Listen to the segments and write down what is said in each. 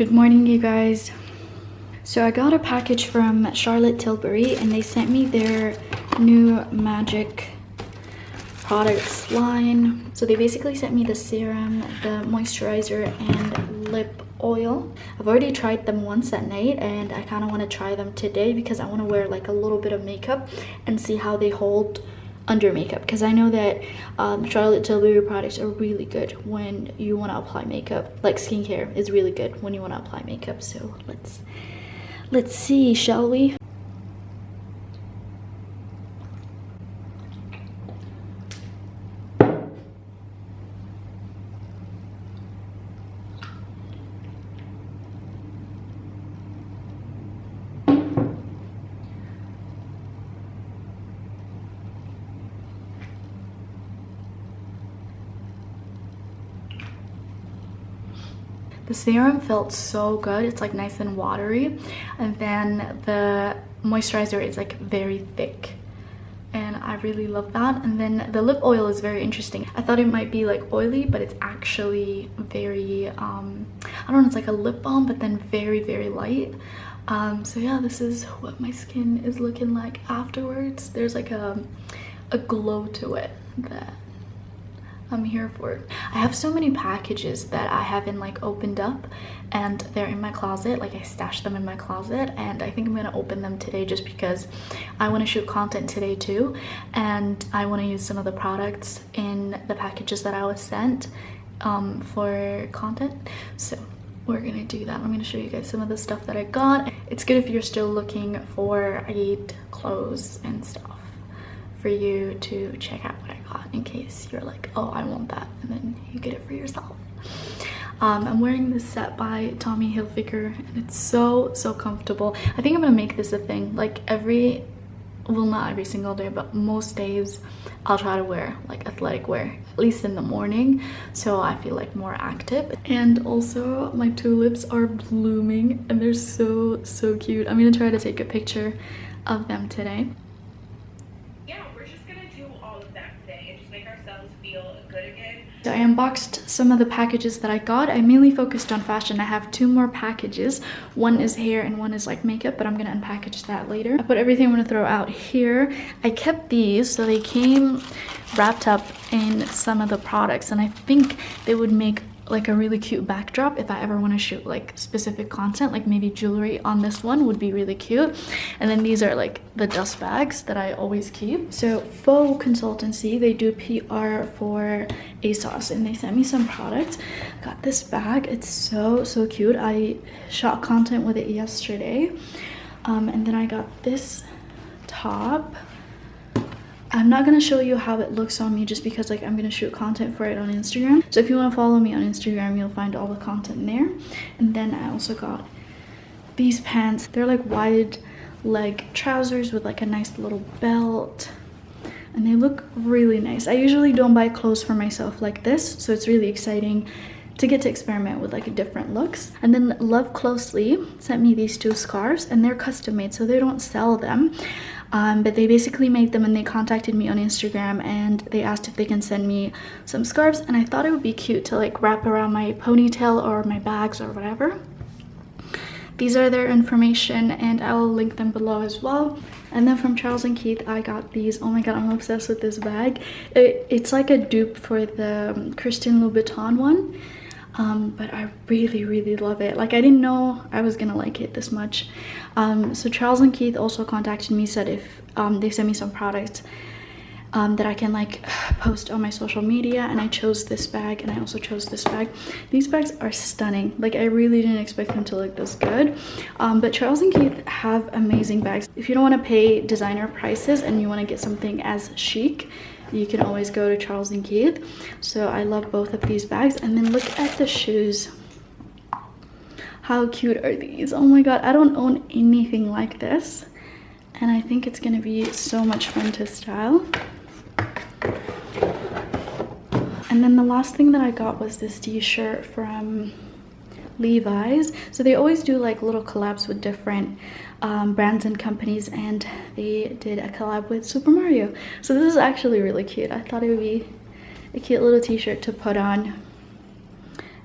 Good morning, you guys. So I got a package from Charlotte Tilbury and they sent me their new magic products line. So they basically sent me the serum, the moisturizer, and lip oil. I've already tried them once at night and I kind of want to try them today because I want to wear like a little bit of makeup and see how they hold under makeup, because I know that Charlotte Tilbury products are really good when you want to apply makeup. Like skincare is really good when you want to apply makeup. So let's see, shall we? The serum felt so good. It's like nice and watery, and then the moisturizer is like very thick and I really love that. And then the lip oil is very interesting. I thought it might be like oily, but it's actually very I don't know, it's like a lip balm but then very light. So yeah, this is what my skin is looking like afterwards. There's like a glow to it that I'm here for it. I have so many packages that I haven't like opened up and they're in my closet. Like I stashed them in my closet and I think I'm gonna open them today just because I want to shoot content today too, and I want to use some of the products in the packages that I was sent for content. So we're gonna do that. I'm gonna show you guys some of the stuff that I got. It's good if you're still looking for clothes and stuff for you to check out what I got in case you're like, oh, I want that, and then you get it for yourself. I'm wearing this set by Tommy Hilfiger and it's so comfortable. I think I'm gonna make this a thing. Like not every single day, but most days I'll try to wear like athletic wear, at least in the morning, so I feel like more active. And also my tulips are blooming and they're so cute. I'm gonna try to take a picture of them today. So I unboxed some of the packages that I got. I mainly focused on fashion. I have 2 more packages. One is hair and one is like makeup, but I'm gonna unpackage that later. I put everything I'm gonna throw out here. I kept these, so they came wrapped up in some of the products, and I think they would make like a really cute backdrop if I ever want to shoot like specific content, like maybe jewelry on this one would be really cute. And then these are like the dust bags that I always keep. So Faux Consultancy, they do PR for ASOS and they sent me some products. I got this bag. It's so cute. I shot content with it yesterday. And then I got this top. I'm not gonna show you how it looks on me just because like I'm gonna shoot content for it on Instagram. So if you want to follow me on Instagram, you'll find all the content there. And then I also got these pants. They're like wide leg trousers with like a nice little belt, and they look really nice. I usually don't buy clothes for myself like this, so it's really exciting to get to experiment with like different looks. And then Love Closely sent me these 2 scarves and they're custom made, so they don't sell them. But they basically made them and they contacted me on Instagram and they asked if they can send me some scarves, and I thought it would be cute to like wrap around my ponytail or my bags or whatever. These are their information and I will link them below as well. And then from Charles & Keith I got these. Oh my god, I'm obsessed with this bag. It's like a dupe for the Christian Louboutin one. But I really love it. Like I didn't know I was gonna like it this much. So Charles & Keith also contacted me, said if they sent me some products that I can like post on my social media, and I chose this bag and I also chose this bag. These bags are stunning. Like I really didn't expect them to look this good. But Charles & Keith have amazing bags. If you don't want to pay designer prices and you want to get something as chic, you can always go to Charles & Keith. So I love both of these bags. And then look at the shoes. How cute are these? Oh my god, I don't own anything like this, and I think it's gonna be so much fun to style. And then the last thing that I got was this t-shirt from Levi's. So they always do like little collabs with different brands and companies, and they did a collab with Super Mario. So this is actually really cute. I thought it would be a cute little t-shirt to put on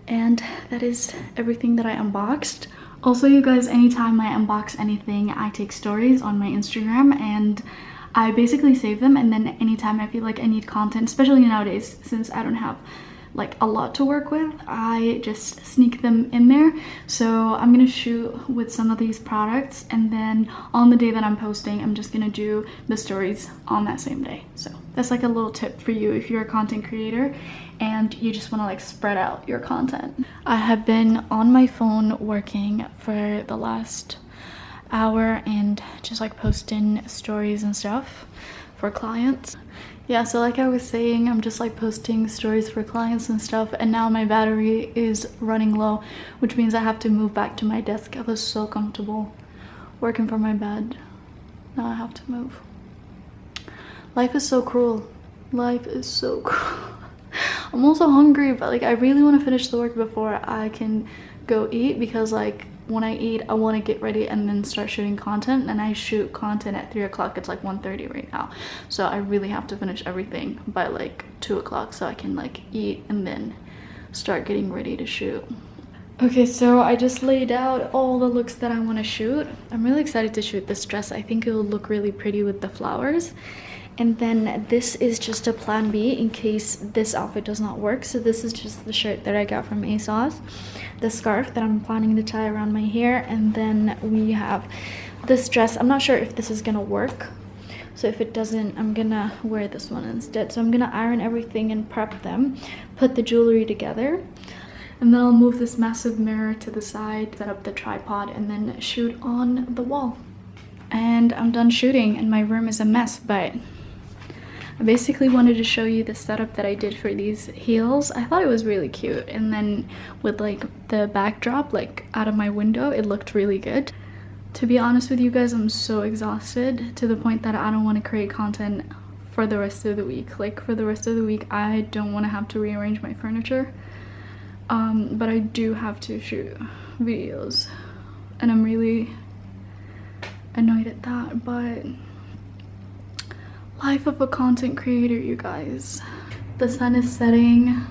And that is everything that I unboxed. Also, you guys, anytime I unbox anything, I take stories on my Instagram and I basically save them, and then anytime I feel like I need content, especially nowadays since I don't have like a lot to work with, I just sneak them in there. So I'm gonna shoot with some of these products, and then on the day that I'm posting, I'm just gonna do the stories on that same day. So that's like a little tip for you if you're a content creator and you just want to like spread out your content. I have been on my phone working for the last hour and just like posting stories and stuff for clients. Yeah, so like I was saying, I'm just like posting stories for clients and stuff, and now my battery is running low, which means I have to move back to my desk. I was so comfortable working from my bed. Now I have to move. Life is so cruel. Life is so cruel. I'm also hungry, but like I really want to finish the work before I can go eat, because like when I eat, I want to get ready and then start shooting content, and I shoot content at 3 o'clock. It's like 1:30 right now, so I really have to finish everything by like 2 o'clock so I can like eat and then start getting ready to shoot. Okay, so I just laid out all the looks that I want to shoot. I'm really excited to shoot this dress. I think it will look really pretty with the flowers. And then this is just a plan B in case this outfit does not work. So this is just the shirt that I got from ASOS, the scarf that I'm planning to tie around my hair, and then we have this dress. I'm not sure if this is gonna work, so if it doesn't, I'm gonna wear this one instead. So I'm gonna iron everything and prep them, put the jewelry together, and then I'll move this massive mirror to the side, set up the tripod, and then shoot on the wall. And I'm done shooting, and my room is a mess, but I basically wanted to show you the setup that I did for these heels. I thought it was really cute, and then with like the backdrop like out of my window, it looked really good. To be honest with you guys, I'm so exhausted to the point that I don't want to create content for the rest of the week. Like for the rest of the week, I don't want to have to rearrange my furniture, but I do have to shoot videos, and I'm really annoyed at that. But life of a content creator, you guys. The sun is setting,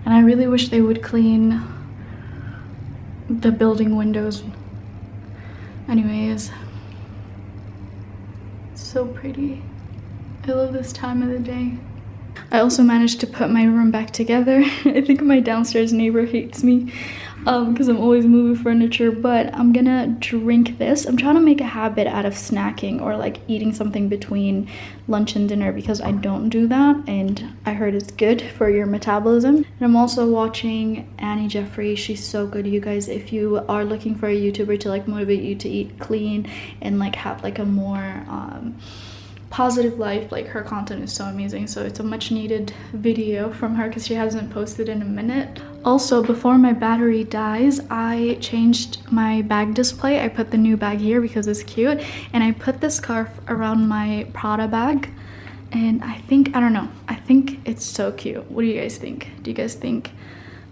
and I really wish they would clean the building windows. Anyways, so pretty. I love this time of the day. I also managed to put my room back together. I think my downstairs neighbor hates me because I'm always moving furniture, but I'm gonna drink this. I'm trying to make a habit out of snacking or like eating something between lunch and dinner, because I don't do that, and I heard it's good for your metabolism. And I'm also watching Annie Jeffrey. She's so good, you guys. If you are looking for a YouTuber to like motivate you to eat clean and like have like a more positive life, like her content is so amazing. So it's a much needed video from her because she hasn't posted in a minute. Also, before my battery dies, I changed my bag display. I put the new bag here because it's cute, and I put this scarf around my Prada bag, and I don't know, I think it's so cute. What do you guys think? Do you guys think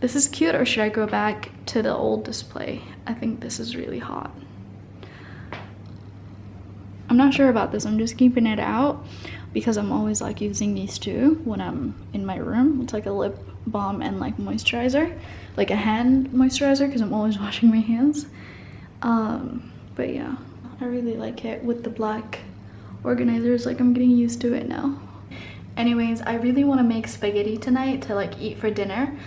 this is cute, or should I go back to the old display? I think this is really hot. I'm not sure about this. I'm just keeping it out because I'm always like using these two when I'm in my room. It's like a lip balm and like moisturizer, like a hand moisturizer, because I'm always washing my hands. But yeah, I really like it with the black organizers. Like I'm getting used to it now. Anyways, I really want to make spaghetti tonight to like eat for dinner.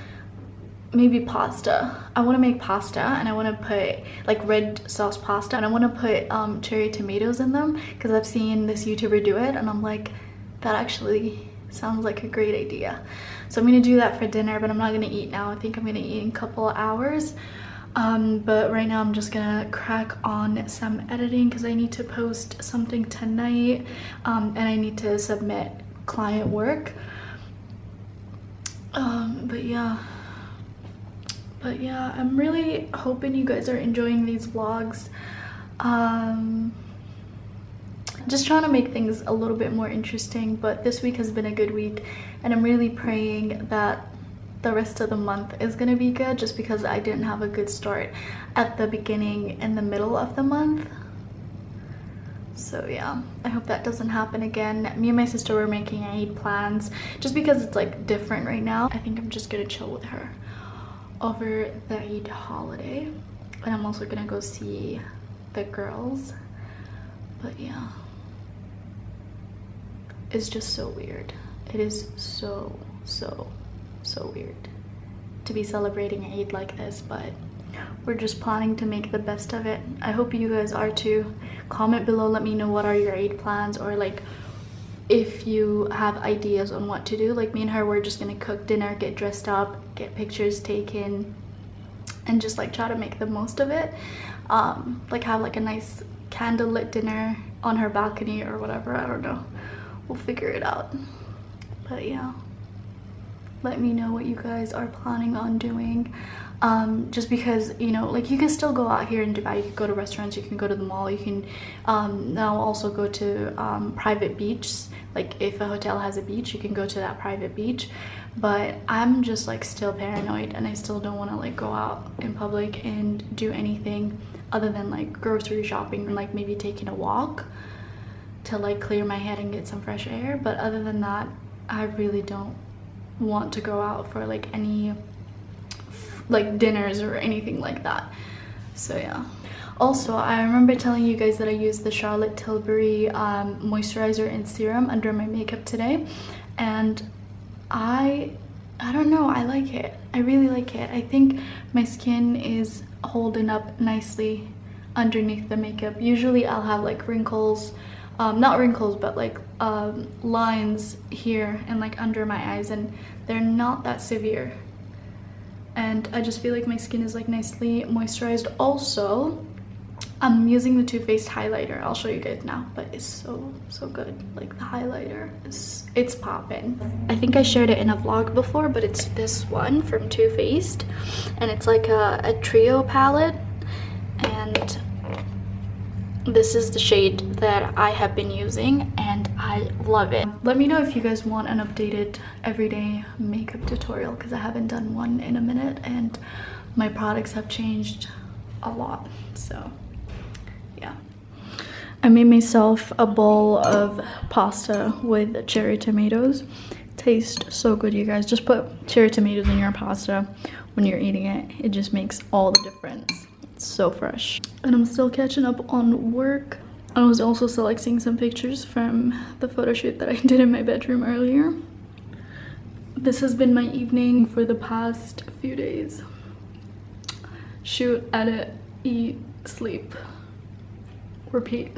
Maybe pasta. I want to make pasta, and I want to put like red sauce pasta, and I want to put cherry tomatoes in them because I've seen this YouTuber do it, and I'm like, that actually sounds like a great idea. So I'm gonna do that for dinner, but I'm not gonna eat now. I think I'm gonna eat in a couple of hours. But right now I'm just gonna crack on some editing because I need to post something tonight, and I need to submit client work. But yeah, I'm really hoping you guys are enjoying these vlogs. Just trying to make things a little bit more interesting, but this week has been a good week, and I'm really praying that the rest of the month is gonna be good, just because I didn't have a good start at the beginning and the middle of the month. So yeah, I hope that doesn't happen again. Me and my sister were making Eid plans just because it's like different right now. I think I'm just gonna chill with her over the Eid holiday, and I'm also gonna go see the girls. But yeah, it's just so weird. It is so weird to be celebrating Eid like this, but we're just planning to make the best of it. I hope you guys are too. Comment below, let me know what are your Eid plans, or like if you have ideas on what to do. Like me and her, we're just gonna cook dinner, get dressed up, get pictures taken, and just like try to make the most of it. Like have like a nice candlelit dinner on her balcony or whatever. I don't know, we'll figure it out. But yeah, let me know what you guys are planning on doing. Just because, you know, like you can still go out here in Dubai, you can go to restaurants, you can go to the mall, you can now also go to private beaches. Like if a hotel has a beach, you can go to that private beach. But I'm just like still paranoid, and I still don't want to like go out in public and do anything other than like grocery shopping, and like maybe taking a walk to like clear my head and get some fresh air. But other than that, I really don't want to go out for like any like dinners or anything like that. So yeah. Also, I remember telling you guys that I used the Charlotte Tilbury moisturizer and serum under my makeup today, and I don't know, I like it. I really like it. I think my skin is holding up nicely underneath the makeup. Usually I'll have like wrinkles, not wrinkles, but like lines here and like under my eyes, and they're not that severe. And I just feel like my skin is like nicely moisturized. Also, I'm using the Too Faced highlighter. I'll show you guys now, but it's so good. Like the highlighter is, it's popping. I think I shared it in a vlog before, but it's this one from Too Faced, and it's like a trio palette, and this is the shade that I have been using and I love it. Let me know if you guys want an updated everyday makeup tutorial, because I haven't done one in a minute and my products have changed a lot. So yeah, I made myself a bowl of pasta with cherry tomatoes. Tastes so good, you guys. Just put cherry tomatoes in your pasta when you're eating it. It just makes all the difference. So fresh. And I'm still catching up on work. I was also selecting some pictures from the photo shoot that I did in my bedroom earlier. This has been my evening for the past few days. Shoot, edit, eat, sleep, repeat.